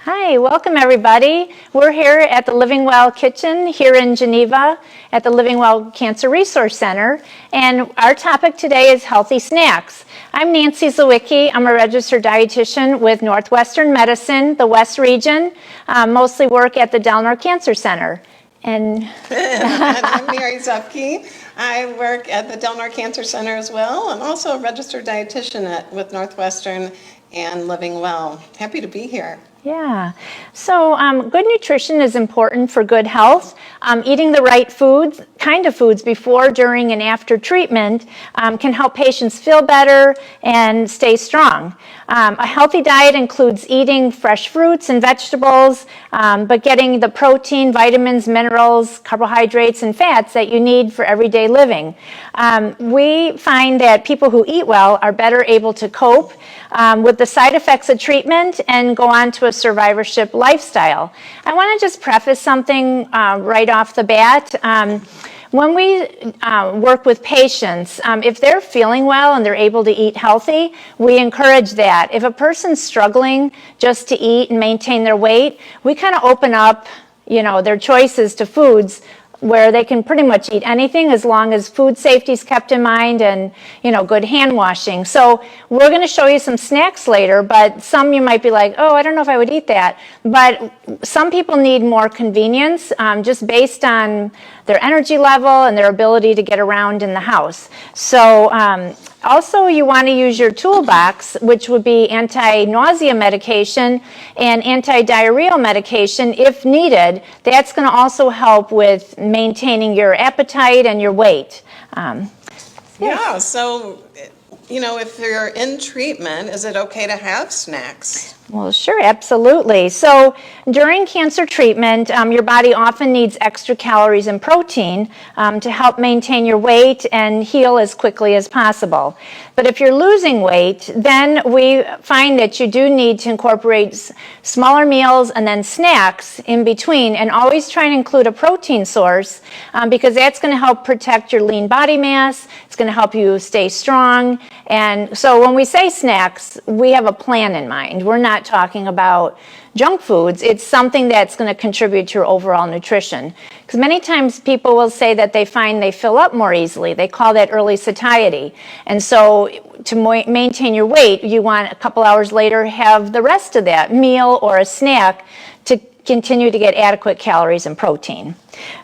Hi, welcome everybody. We're here at the LivingWell Kitchen here in Geneva at the LivingWell Cancer Resource Center, and our topic today is healthy snacks. I'm Nancy Zawicki. I'm a registered dietitian with Northwestern Medicine, the West region, mostly work at the Delnor Cancer Center. And I'm Mary Zupke. I work at the Delnor Cancer Center as well. I'm also a registered dietitian with Northwestern and LivingWell. Happy to be here. Yeah, so good nutrition is important for good health. Eating the right foods, kind of foods before, during, and after treatment can help patients feel better and stay strong. A healthy diet includes eating fresh fruits and vegetables, but getting the protein, vitamins, minerals, carbohydrates, and fats that you need for everyday living. We find that people who eat well are better able to cope with the side effects of treatment and go on to a survivorship lifestyle. I want to just preface something right off the bat. When we work with patients, if they're feeling well and they're able to eat healthy, we encourage that. If a person's struggling just to eat and maintain their weight, we kind of open up, their choices to foods where they can pretty much eat anything as long as food safety is kept in mind and, good hand washing. So we're going to show you some snacks later, but some you might be like, oh, I don't know if I would eat that. But some people need more convenience just based on their energy level and their ability to get around in the house. So also you want to use your toolbox, which would be anti-nausea medication and anti-diarrheal medication if needed. That's going to also help with maintaining your appetite and your weight. Yeah, so, if you're in treatment, is it okay to have snacks? Well, sure, absolutely. So during cancer treatment, your body often needs extra calories and protein to help maintain your weight and heal as quickly as possible. But if you're losing weight, then we find that you do need to incorporate smaller meals and then snacks in between, and always try and include a protein source because that's going to help protect your lean body mass. It's going to help you stay strong. And so when we say snacks, we have a plan in mind. We're not talking about junk foods. It's something that's going to contribute to your overall nutrition. Because many times people will say that they find they fill up more easily. They call that early satiety. And so to maintain your weight, you want a couple hours later have the rest of that meal or a snack to continue to get adequate calories and protein.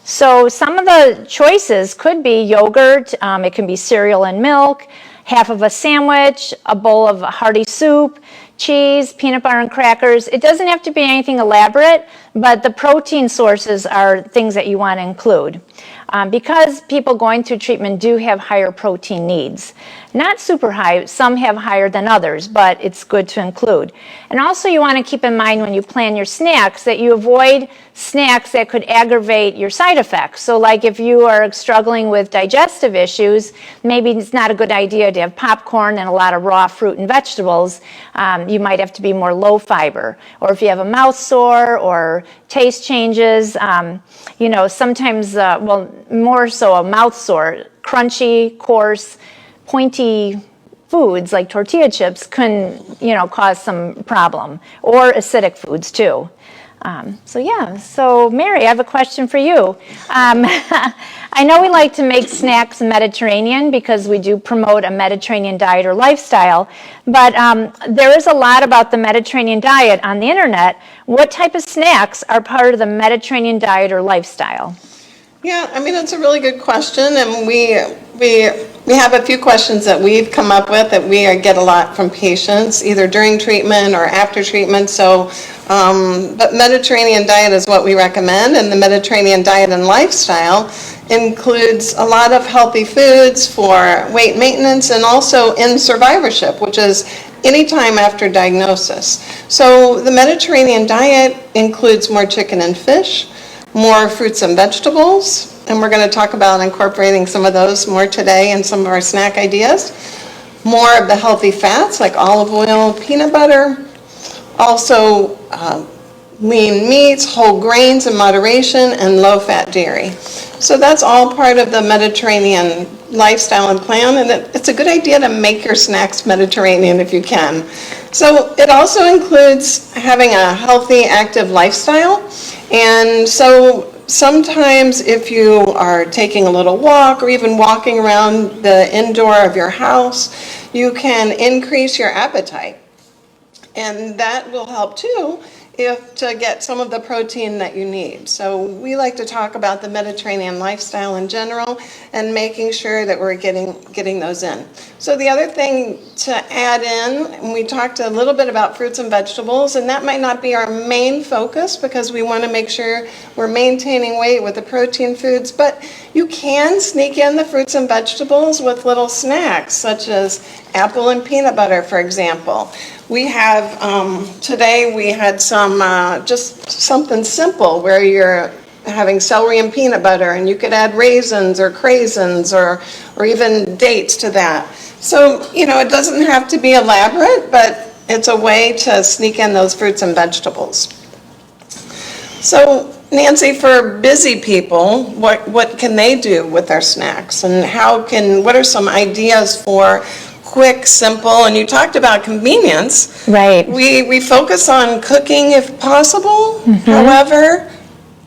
So some of the choices could be yogurt, it can be cereal and milk, half of a sandwich, a bowl of hearty soup, cheese, peanut butter and crackers. It doesn't have to be anything elaborate, but the protein sources are things that you want to include. Because people going through treatment do have higher protein needs. Not super high, some have higher than others, but it's good to include. And also you want to keep in mind when you plan your snacks that you avoid snacks that could aggravate your side effects. So like if you are struggling with digestive issues, maybe it's not a good idea to have popcorn and a lot of raw fruit and vegetables. You might have to be more low fiber. Or if you have a mouth sore or taste changes, sometimes, more so a mouth sore, crunchy, coarse, pointy foods like tortilla chips can, cause some problem, or acidic foods too. So Mary, I have a question for you. I know we like to make snacks Mediterranean because we do promote a Mediterranean diet or lifestyle, but there is a lot about the Mediterranean diet on the internet. What type of snacks are part of the Mediterranean diet or lifestyle? Yeah, it's a really good question, and we have a few questions that we've come up with that we get a lot from patients, either during treatment or after treatment. So, but Mediterranean diet is what we recommend, and the Mediterranean diet and lifestyle includes a lot of healthy foods for weight maintenance and also in survivorship, which is anytime after diagnosis. So the Mediterranean diet includes more chicken and fish, more fruits and vegetables, and we're going to talk about incorporating some of those more today in some of our snack ideas. More of the healthy fats like olive oil, peanut butter. Also lean meats, whole grains in moderation, and low-fat dairy. So that's all part of the Mediterranean lifestyle and plan, and it's a good idea to make your snacks Mediterranean if you can. So it also includes having a healthy, active lifestyle, and so sometimes if you are taking a little walk or even walking around the indoor of your house, you can increase your appetite. And that will help too to get some of the protein that you need. So we like to talk about the Mediterranean lifestyle in general and making sure that we're getting those in. So the other thing to add in, and we talked a little bit about fruits and vegetables, and that might not be our main focus because we want to make sure we're maintaining weight with the protein foods, but you can sneak in the fruits and vegetables with little snacks such as apple and peanut butter, for example. We have, today we had some, just something simple where you're having celery and peanut butter, and you could add raisins or craisins or even dates to that. So, it doesn't have to be elaborate, but it's a way to sneak in those fruits and vegetables. So, Nancy, for busy people, what can they do with their snacks, and what are some ideas for quick, simple, and you talked about convenience. Right. We focus on cooking if possible. However,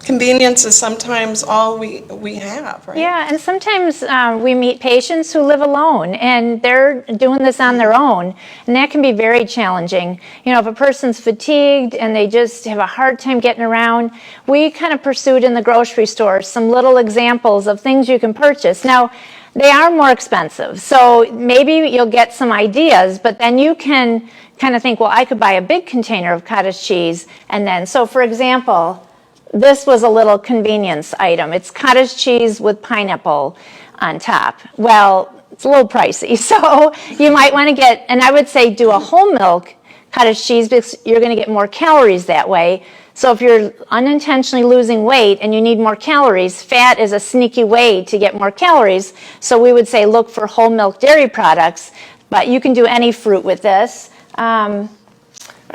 convenience is sometimes all we have, right? Yeah, and sometimes we meet patients who live alone, and they're doing this on their own, and that can be very challenging. If a person's fatigued and they just have a hard time getting around, we kind of pursued in the grocery store some little examples of things you can purchase. Now, they are more expensive, so maybe you'll get some ideas, but then you can kind of think, well, I could buy a big container of cottage cheese, and then, so for example, this was a little convenience item. It's cottage cheese with pineapple on top. Well, it's a little pricey, so you might want to get, and I would say do a whole milk cottage cheese because you're going to get more calories that way. So if you're unintentionally losing weight and you need more calories, fat is a sneaky way to get more calories. So we would say look for whole milk dairy products, but you can do any fruit with this. I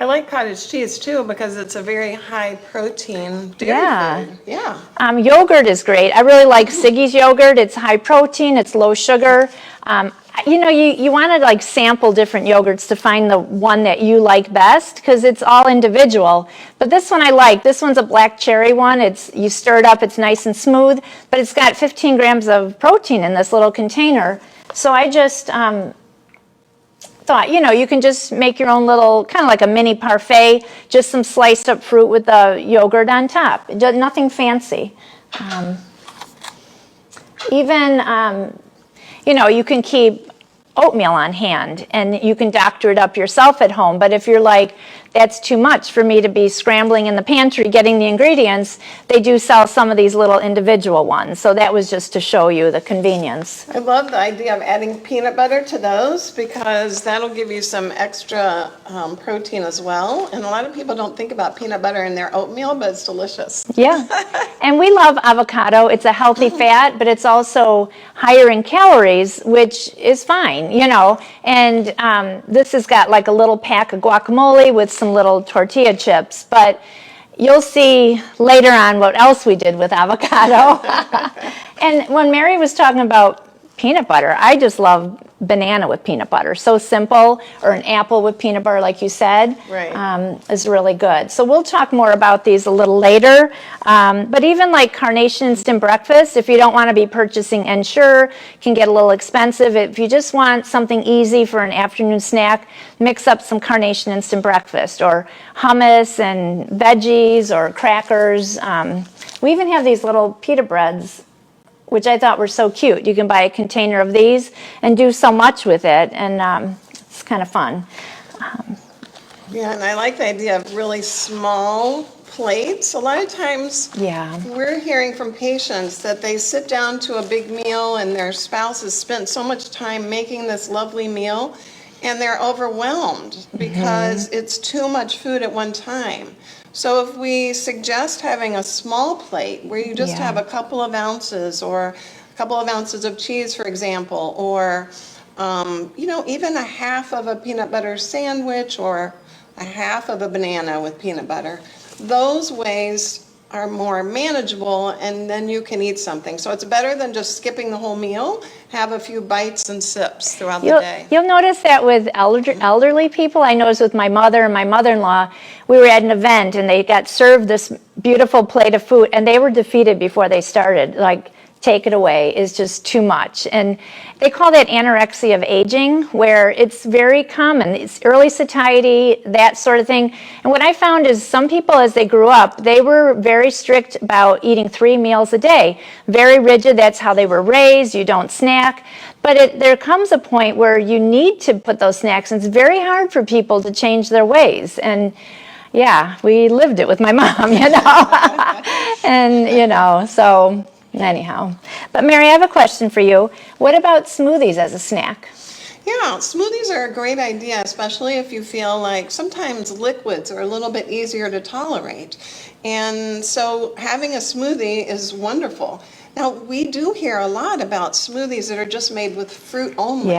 like cottage cheese too because it's a very high protein dairy food. Yeah. Yogurt is great. I really like Siggy's yogurt. It's high protein, it's low sugar. You want to like sample different yogurts to find the one that you like best because it's all individual. But this one I like. This one's a black cherry one. You stir it up, it's nice and smooth, but it's got 15 grams of protein in this little container. So I just thought, you can just make your own little, kind of like a mini parfait, just some sliced up fruit with the yogurt on top. Nothing fancy. You can keep oatmeal on hand and you can doctor it up yourself at home. But if you're like, that's too much for me to be scrambling in the pantry getting the ingredients, they do sell some of these little individual ones. So that was just to show you the convenience. I love the idea of adding peanut butter to those because that'll give you some extra protein as well. And a lot of people don't think about peanut butter in their oatmeal, but it's delicious. Yeah. And we love avocado. It's a healthy fat, but it's also higher in calories, which is fine, And this has got like a little pack of guacamole with some little tortilla chips, but you'll see later on what else we did with avocado. And when Mary was talking about peanut butter, I just love banana with peanut butter. So simple, or an apple with peanut butter, like you said, right. Is really good. So we'll talk more about these a little later. But even like carnation instant breakfast, if you don't want to be purchasing Ensure, can get a little expensive. If you just want something easy for an afternoon snack, mix up some carnation instant breakfast, or hummus and veggies, or crackers. We even have these little pita breads, which I thought were so cute. You can buy a container of these and do so much with it, and it's kind of fun. Yeah, and I like the idea of really small plates. A lot of times we're hearing from patients that they sit down to a big meal and their spouse has spent so much time making this lovely meal and they're overwhelmed because it's too much food at one time. So if we suggest having a small plate where you just have a couple of ounces, or a couple of ounces of cheese, for example, or even a half of a peanut butter sandwich or a half of a banana with peanut butter, those ways are more manageable, and then you can eat something. So it's better than just skipping the whole meal. Have a few bites and sips throughout the day. You'll notice that with elderly people. I noticed with my mother and my mother-in-law, we were at an event and they got served this beautiful plate of food and they were defeated before they started. Like, take it away is just too much. And they call that anorexia of aging, where it's very common. It's early satiety, that sort of thing. And what I found is some people, as they grew up, they were very strict about eating 3 meals a day. Very rigid, that's how they were raised, you don't snack. But there comes a point where you need to put those snacks, and it's very hard for people to change their ways. And yeah, we lived it with my mom, you know. And, you know, so anyhow. But Mary, I have a question for you. What about smoothies as a snack? Yeah, smoothies are a great idea, especially if you feel like sometimes liquids are a little bit easier to tolerate. And so having a smoothie is wonderful. Now, we do hear a lot about smoothies that are just made with fruit only,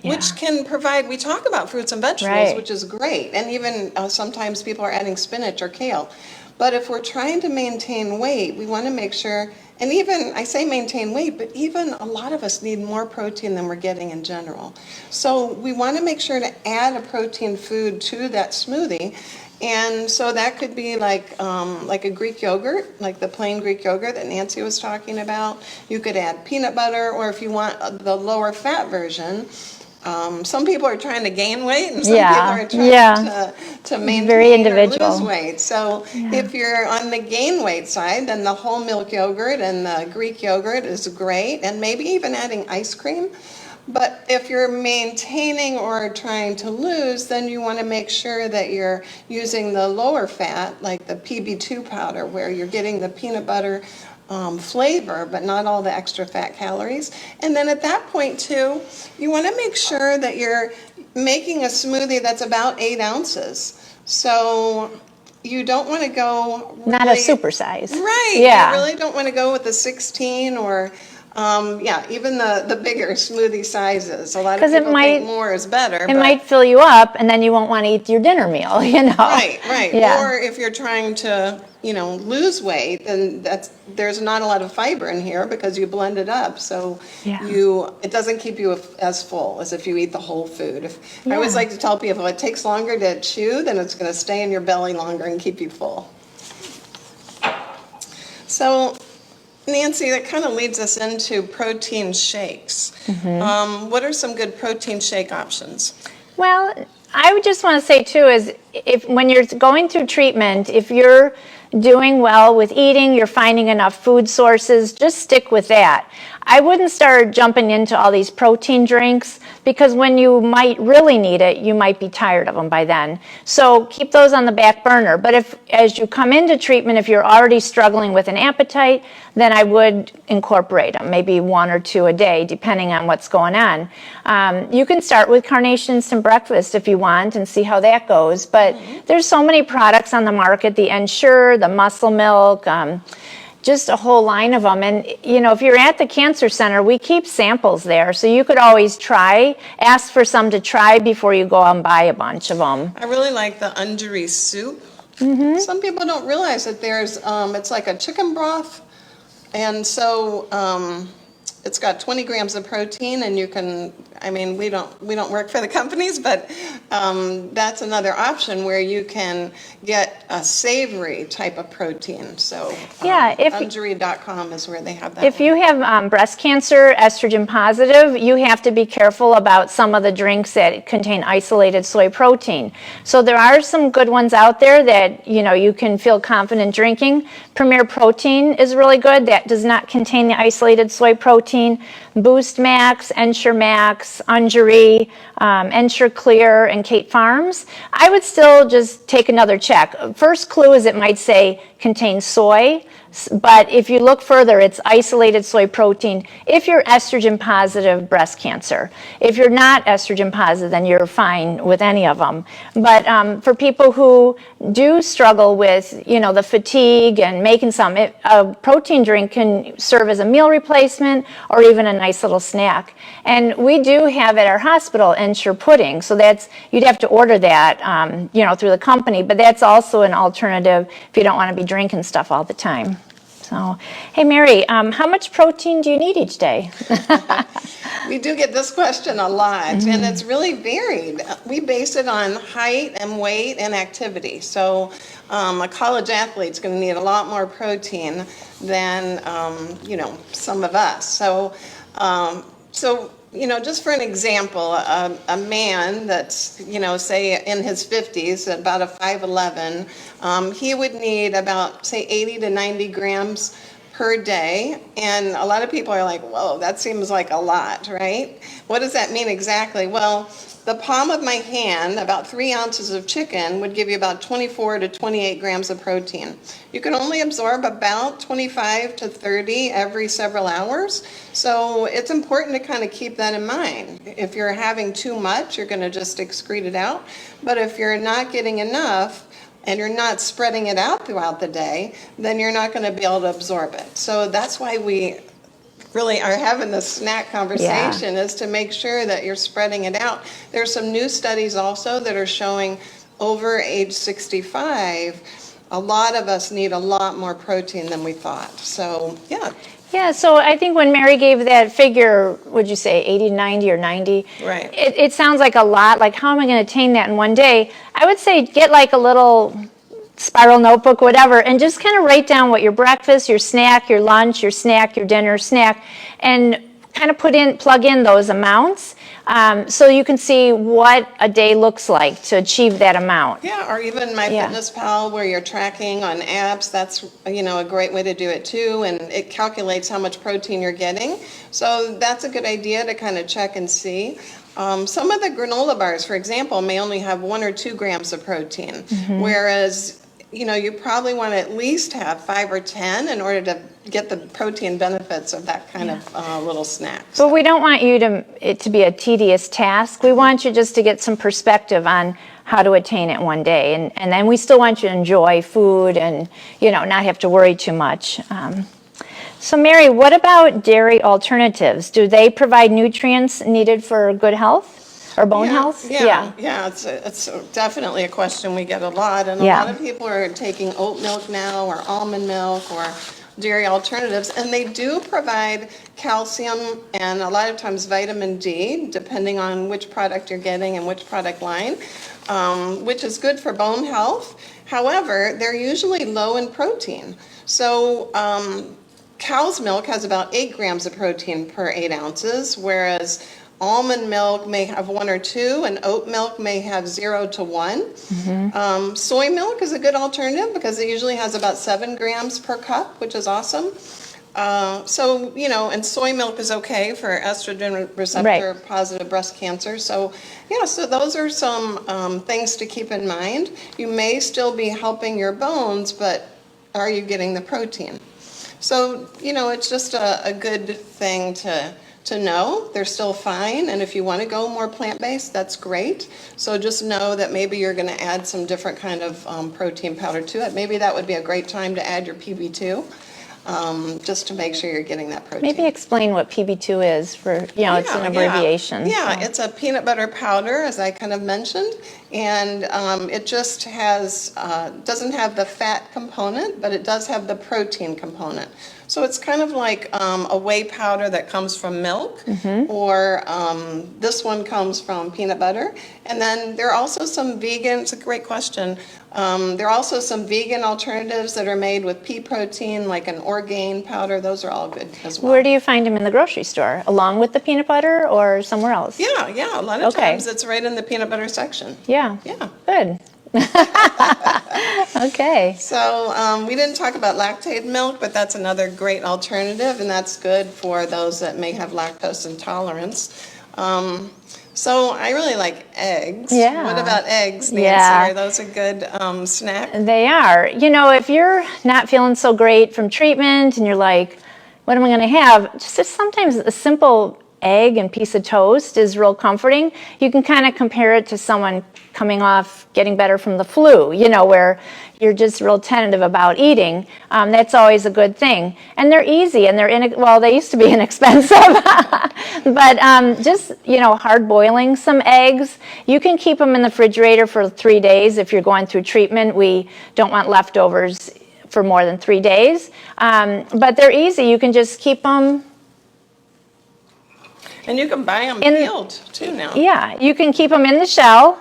which can provide, we talk about fruits and vegetables, which is great. And even sometimes people are adding spinach or kale. But if we're trying to maintain weight, we want to make sure, and even, I say maintain weight, but even a lot of us need more protein than we're getting in general. So we want to make sure to add a protein food to that smoothie. And so that could be like a Greek yogurt, like the plain Greek yogurt that Nancy was talking about. You could add peanut butter, or if you want the lower fat version, some people are trying to gain weight and some people are trying to maintain or lose weight. So if you're on the gain weight side, then the whole milk yogurt and the Greek yogurt is great, and maybe even adding ice cream. But if you're maintaining or trying to lose, then you want to make sure that you're using the lower fat, like the PB2 powder, where you're getting the peanut butter flavor, but not all the extra fat calories. And then at that point too, you want to make sure that you're making a smoothie that's about 8 ounces. So you don't want to go really, not a super size. Right. Yeah. You really don't want to go with the 16 or even the bigger smoothie sizes. A lot of people think more is better. It might fill you up, and then you won't want to eat your dinner meal, you know. Right. Yeah. Or if you're trying to, lose weight, then there's not a lot of fiber in here because you blend it up. So it doesn't keep you as full as if you eat the whole food. I always like to tell people, if it takes longer to chew, then it's going to stay in your belly longer and keep you full. So, Nancy, that kind of leads us into protein shakes. What are some good protein shake options? Well, I would just want to say too is when you're going through treatment, if you're doing well with eating, you're finding enough food sources, just stick with that. I wouldn't start jumping into all these protein drinks because when you might really need it, you might be tired of them by then. So keep those on the back burner. But if, as you come into treatment, if you're already struggling with an appetite, then I would incorporate them, maybe 1 or 2 a day, depending on what's going on. You can start with Carnation Instant Breakfast if you want and see how that goes. But there's so many products on the market, the Ensure, the Muscle Milk, just a whole line of them. And, if you're at the Cancer Center, we keep samples there. So you could always ask for some to try before you go and buy a bunch of them. I really like the Undri soup. Some people don't realize that there's, it's like a chicken broth. And so it's got 20 grams of protein, and you can, we don't work for the companies, but that's another option where you can get a savory type of protein. So Undri.com is where they have that. If you have breast cancer, estrogen positive, you have to be careful about some of the drinks that contain isolated soy protein. So there are some good ones out there that, you can feel confident drinking. Premier Protein is really good. That does not contain the isolated soy protein. Boost Max, Ensure Max, Undri, Ensure Clear, and Kate Farms. I would still just take another check. First clue is it might say contains soy, But if you look further, it's isolated soy protein if you're estrogen positive breast cancer. If you're not estrogen positive, then you're fine with any of them. But for people who do struggle with, the fatigue and making a protein drink can serve as a meal replacement or even a nice little snack. And we do have at our hospital Ensure pudding, so you'd have to order that, through the company, but that's also an alternative if you don't want to be drinking stuff all the time. So, hey Mary, how much protein do you need each day? We do get this question a lot, and it's really varied. We base it on height and weight and activity. So a college athlete's going to need a lot more protein than, some of us. So, just for an example, a man that's, say in his 50s, about a 5'11", he would need about, say, 80 to 90 grams per day. And a lot of people are like, whoa, that seems like a lot, right? What does that mean exactly? Well, the palm of my hand, about 3 ounces of chicken, would give you about 24 to 28 grams of protein. You can only absorb about 25 to 30 every several hours. So it's important to kind of keep that in mind. If you're having too much, you're going to just excrete it out. But if you're not getting enough, and you're not spreading it out throughout the day, then you're not going to be able to absorb it. So that's why we really are having this snack conversation, is to make sure that you're spreading it out. There's some new studies also that are showing over age 65, a lot of us need a lot more protein than we thought. So, yeah. Yeah, so I think when Mary gave that figure, would you say 80, 90, or 90? Right. It sounds like a lot. Like, how am I going to attain that in one day? I would say get like a little spiral notebook, whatever, and just kind of write down what your breakfast, your snack, your lunch, your snack, your dinner, snack, and kind of plug in those amounts so you can see what a day looks like to achieve that amount. Yeah, or even MyFitnessPal where you're tracking on apps, that's a great way to do it too, and it calculates how much protein you're getting. So that's a good idea to kind of check and see. Some of the granola bars, for example, may only have 1 or 2 grams of protein, whereas you probably want to at least have 5 or 10 in order to get the protein benefits of that kind of little snack. But we don't want it to be a tedious task. We want you just to get some perspective on how to attain it one day. And then we still want you to enjoy food and, not have to worry too much. So Mary, what about dairy alternatives? Do they provide nutrients needed for good health? Or bone health? Yeah, it's definitely a question we get a lot, and a lot of people are taking oat milk now, or almond milk, or dairy alternatives, and they do provide calcium and a lot of times vitamin D, depending on which product you're getting and which product line, which is good for bone health. However, they're usually low in protein. So cow's milk has about 8 grams of protein per 8 ounces, whereas almond milk may have 1 or 2, and oat milk may have 0 to 1. Soy milk is a good alternative because it usually has about 7 grams per cup, which is awesome. And soy milk is okay for estrogen receptor positive breast cancer. So, so those are some things to keep in mind. You may still be helping your bones, but are you getting the protein? So, it's just a good thing to know. They're still fine, and if you want to go more plant-based, that's great. So just know that maybe you're going to add some different kind of protein powder to it. Maybe that would be a great time to add your PB2, just to make sure you're getting that protein. Maybe explain what PB2 is for, it's an abbreviation. It's a peanut butter powder, as I kind of mentioned, and it just has, doesn't have the fat component, but it does have the protein component. So it's kind of like a whey powder that comes from milk, or this one comes from peanut butter. And then there are also some vegan, it's a great question, there are also some vegan alternatives that are made with pea protein, like an Orgain powder. Those are all good as well. Where do you find them in the grocery store? Along with the peanut butter or somewhere else? Yeah, a lot of times it's right in the peanut butter section. Yeah. Good. Okay. So we didn't talk about lactate milk, but that's another great alternative, and that's good for those that may have lactose intolerance. So I really like eggs. Yeah. What about eggs, Nancy? Yeah. Are those a good snack? They are. You know, if you're not feeling so great from treatment and you're like, what am I going to have? Just sometimes a simple egg and piece of toast is real comforting. You can kind of compare it to someone coming off getting better from the flu, you know, where you're just real tentative about eating. That's always a good thing. And they're easy and well, they used to be inexpensive. But just, you know, hard boiling some eggs. You can keep them in the refrigerator for 3 days if you're going through treatment. We don't want leftovers for more than 3 days. But they're easy. You can just keep them. And you can buy them peeled too now. Yeah, you can keep them in the shell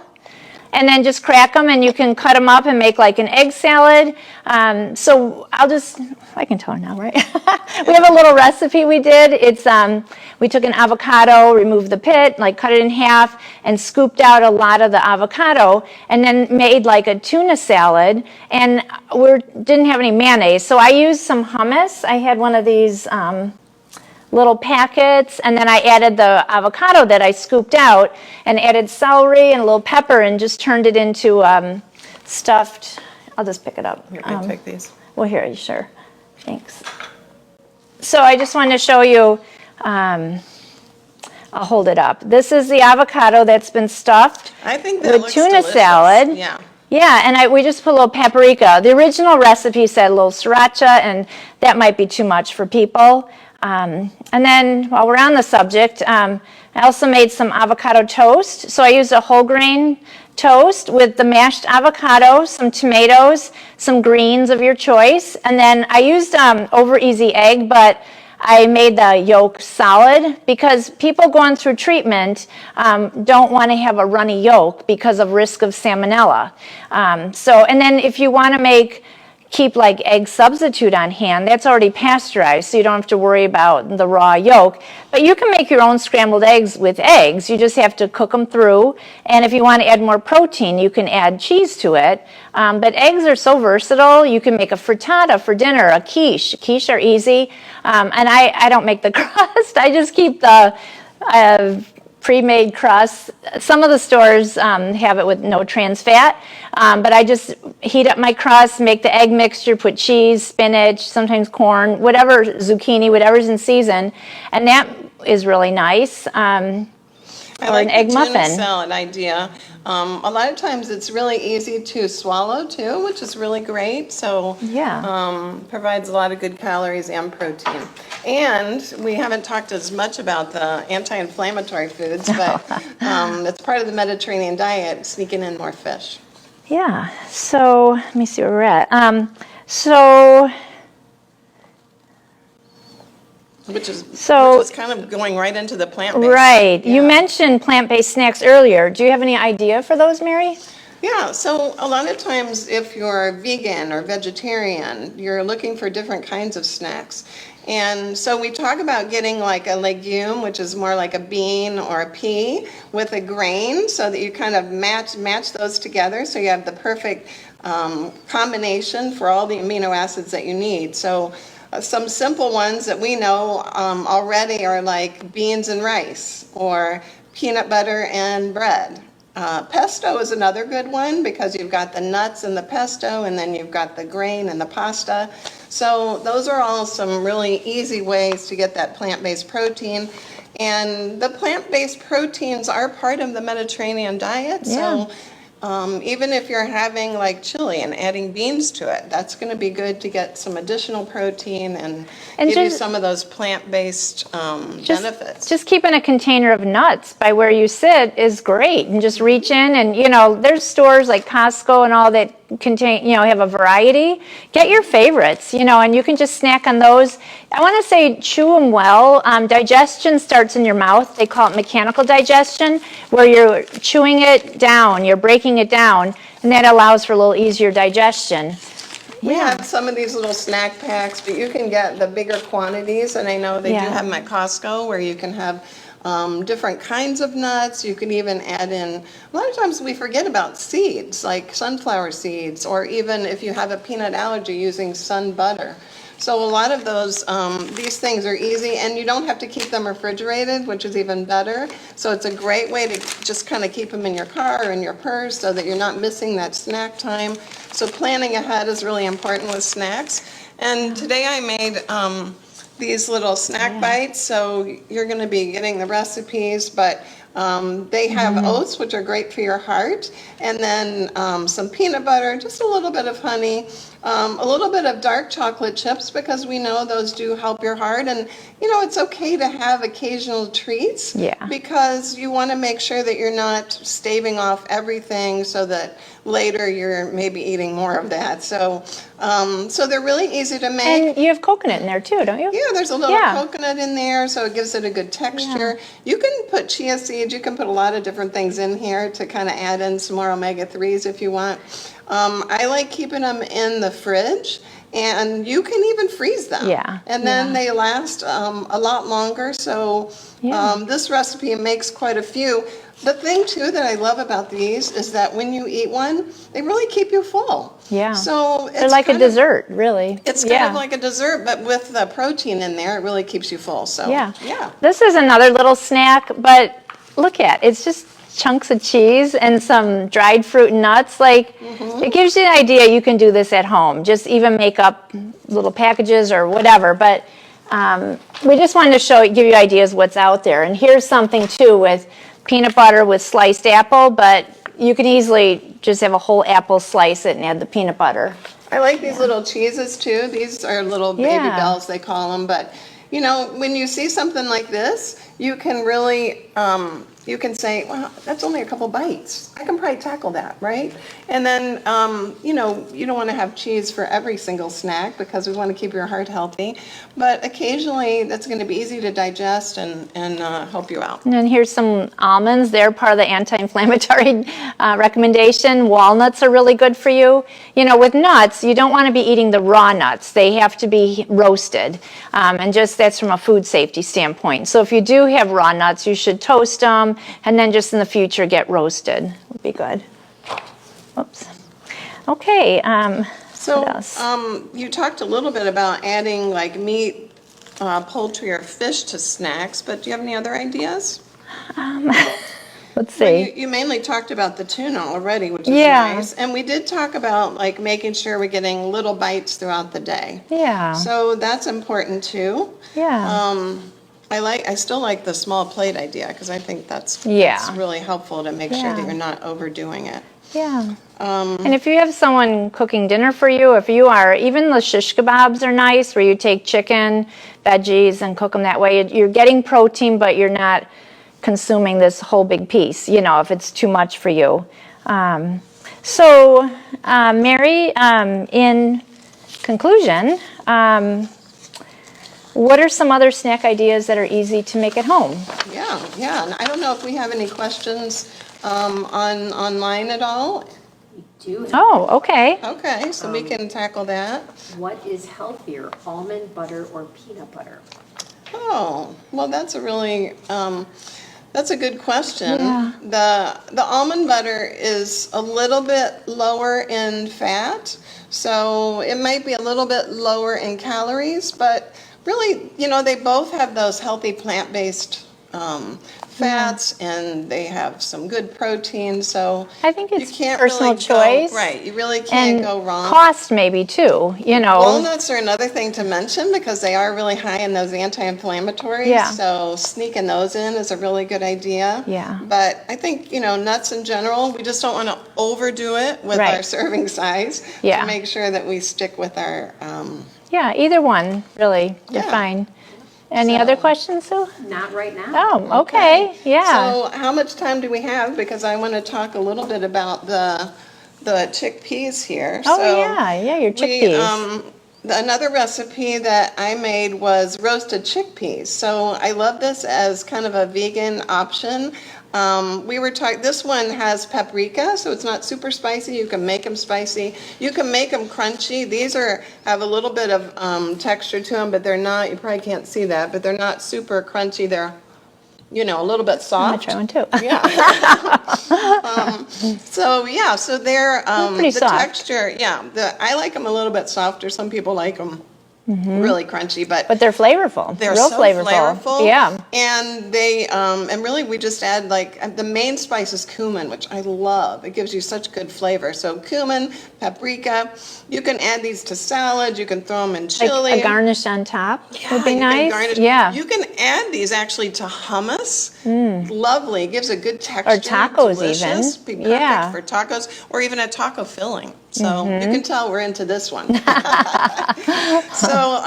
and then just crack them, and you can cut them up and make like an egg salad. So I can tell her now, right? We have a little recipe we did. It's we took an avocado, removed the pit, like cut it in half, and scooped out a lot of the avocado, and then made like a tuna salad. And we didn't have any mayonnaise, so I used some hummus. I had one of these little packets, and then I added the avocado that I scooped out and added celery and a little pepper and just turned it into stuffed. I'll just pick it up. Here, I take these. Well, here, sure. Thanks. So I just wanted to show you, I'll hold it up. This is the avocado that's been stuffed I think that with looks tuna delicious. salad. Yeah. Yeah, and we just put a little paprika. The original recipe said a little sriracha, and that might be too much for people. And then while we're on the subject, I also made some avocado toast. So I used a whole grain toast with the mashed avocado, some tomatoes, some greens of your choice. And then I used over easy egg, but I made the yolk solid because people going through treatment don't want to have a runny yolk because of risk of salmonella. And then if you want to keep like egg substitute on hand, that's already pasteurized, so you don't have to worry about the raw yolk. But you can make your own scrambled eggs with eggs. You just have to cook them through, and if you want to add more protein, you can add cheese to it. But eggs are so versatile. You can make a frittata for dinner, a quiche. Quiche are easy, and I don't make the crust. I just keep the pre-made crust. Some of the stores have it with no trans fat, but I just heat up my crust, make the egg mixture, put cheese, spinach, sometimes corn, whatever, zucchini, whatever's in season, and that is really nice. I like an egg the tuna muffin. salad idea. A lot of times it's really easy to swallow too, which is really great. So provides a lot of good calories and protein. And we haven't talked as much about the anti-inflammatory foods, but it's part of the Mediterranean diet, sneaking in more fish. Yeah, so let me see where we're at. Which is kind of going right into the plant-based. Right. Yeah. You mentioned plant-based snacks earlier. Do you have any idea for those, Mary? Yeah, so a lot of times if you're vegan or vegetarian, you're looking for different kinds of snacks. And so we talk about getting like a legume, which is more like a bean or a pea, with a grain so that you kind of match those together so you have the perfect combination for all the amino acids that you need. So some simple ones that we know already are like beans and rice or peanut butter and bread. Pesto is another good one because you've got the nuts in the pesto and then you've got the grain and the pasta. So those are all some really easy ways to get that plant-based protein. And the plant-based proteins are part of the Mediterranean diet. Yeah. So even if you're having like chili and adding beans to it, that's going to be good to get some additional protein and give you some of those plant-based benefits. Just keeping a container of nuts by where you sit is great, and just reach in and there's stores like Costco and all that contain have a variety. Get your favorites, and you can just snack on those. I want to say chew them well. Digestion starts in your mouth. They call it mechanical digestion, where you're chewing it down, you're breaking it down, and that allows for a little easier digestion. We have some of these little snack packs, but you can get the bigger quantities, and I know they do have them at Costco where you can have different kinds of nuts. You can even add in, a lot of times we forget about seeds, like sunflower seeds, or even if you have a peanut allergy, using sun butter. So a lot of those, these things are easy, and you don't have to keep them refrigerated, which is even better. So it's a great way to just kind of keep them in your car or in your purse so that you're not missing that snack time. So planning ahead is really important with snacks. And today I made these little snack bites, so you're going to be getting the recipes, but they have oats, which are great for your heart, and then some peanut butter, just a little bit of honey, a little bit of dark chocolate chips, because we know those do help your heart. And it's okay to have occasional treats, because you want to make sure that you're not staving off everything so that later you're maybe eating more of that. So so they're really easy to make. And you have coconut in there too, don't you? Yeah, there's a little coconut in there, so it gives it a good texture. You can put chia seeds, you can put a lot of different things in here to kind of add in some more omega-3s if you want. I like keeping them in the fridge, and you can even freeze them. And then they last a lot longer, so this recipe makes quite a few. The thing too that I love about these is that when you eat one, they really keep you full. So it's they're like a dessert, really. It's kind of like a dessert, but with the protein in there, it really keeps you full. So This is another little snack, but look at it's just chunks of cheese and some dried fruit and nuts. Like it gives you an idea you can do this at home. Just even make up little packages or whatever. But we just wanted to give you ideas what's out there. And here's something too with peanut butter with sliced apple, but you can easily just have a whole apple, slice it, and add the peanut butter. I like these little cheeses too. These are little baby bells, they call them. But when you see something like this, you can really you can say, well, that's only a couple bites. I can probably tackle that, right? And then, you don't want to have cheese for every single snack because we want to keep your heart healthy. But occasionally, that's going to be easy to digest and help you out. And then here's some almonds. They're part of the anti-inflammatory recommendation. Walnuts are really good for you. With nuts, you don't want to be eating the raw nuts. They have to be roasted. And just that's from a food safety standpoint. So if you do have raw nuts, you should toast them and then just in the future get roasted. Would be good. Oops. Okay. So you talked a little bit about adding like meat, poultry, or fish to snacks, but do you have any other ideas? Let's see. Well, you mainly talked about the tuna already, which is nice. And we did talk about like making sure we're getting little bites throughout the day. So that's important too. I still like the small plate idea because I think that's really helpful to make sure that you're not overdoing it. And if you have someone cooking dinner for you, if you are, even the shish kebabs are nice where you take chicken, veggies, and cook them that way. You're getting protein, but you're not consuming this whole big piece, if it's too much for you. Mary, in conclusion, what are some other snack ideas that are easy to make at home? And I don't know if we have any questions online at all. We do. Oh, okay. Okay, so we can tackle that. What is healthier, almond butter or peanut butter? Oh, well, that's a really that's a good question. The almond butter is a little bit lower in fat, so it might be a little bit lower in calories, but really, they both have those healthy plant-based fats, and they have some good protein, so I think it's you can't personal really choice. Right, you really can't go wrong. Cost maybe too, Walnuts are another thing to mention because they are really high in those anti-inflammatories, so sneaking those in is a really good idea. But I think, nuts in general, we just don't want to overdo it with our serving size to make sure that we stick with our... either one, really, you're fine. Any other questions, Sue? Not right now. Oh, okay. So how much time do we have? Because I want to talk a little bit about the chickpeas here. Your chickpeas. Another recipe that I made was roasted chickpeas. So I love this as kind of a vegan option. We were talking, this one has paprika, so it's not super spicy. You can make them spicy. You can make them crunchy. These have a little bit of texture to them, but they're not, you probably can't see that, but they're not super crunchy. They're, a little bit soft. I'm going to try one too. So they're pretty the soft. texture, I like them a little bit softer. Some people like them really crunchy, But they're flavorful. they're real so flavorful. Yeah. And they and really we just add like the main spice is cumin, which I love. It gives you such good flavor. So cumin, paprika. You can add these to salad. You can throw them in chili. Like a garnish on top would be you can nice. garnish. Yeah. You can add these actually to hummus. Lovely. It gives a good texture. Or tacos delicious. even. Be perfect Yeah. for tacos or even a taco filling. So you can tell we're into this one. So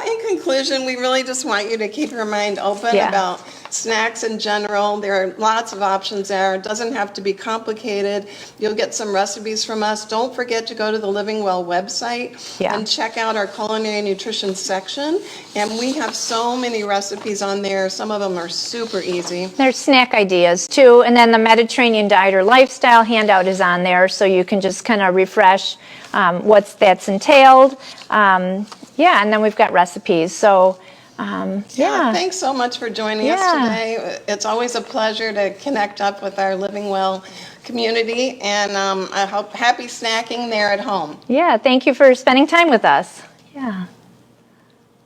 in conclusion, we really just want you to keep your mind open about snacks in general. There are lots of options there. It doesn't have to be complicated. You'll get some recipes from us. Don't forget to go to the LivingWell website and check out our culinary nutrition section. And we have so many recipes on there. Some of them are super easy. There's snack ideas too. And then the Mediterranean Diet or Lifestyle handout is on there, so you can just kind of refresh that's entailed. And then we've got recipes. So Thanks so much for joining us today. It's always a pleasure to connect up with our LivingWell community, and I hope happy snacking there at home. Yeah, thank you for spending time with us. Yeah.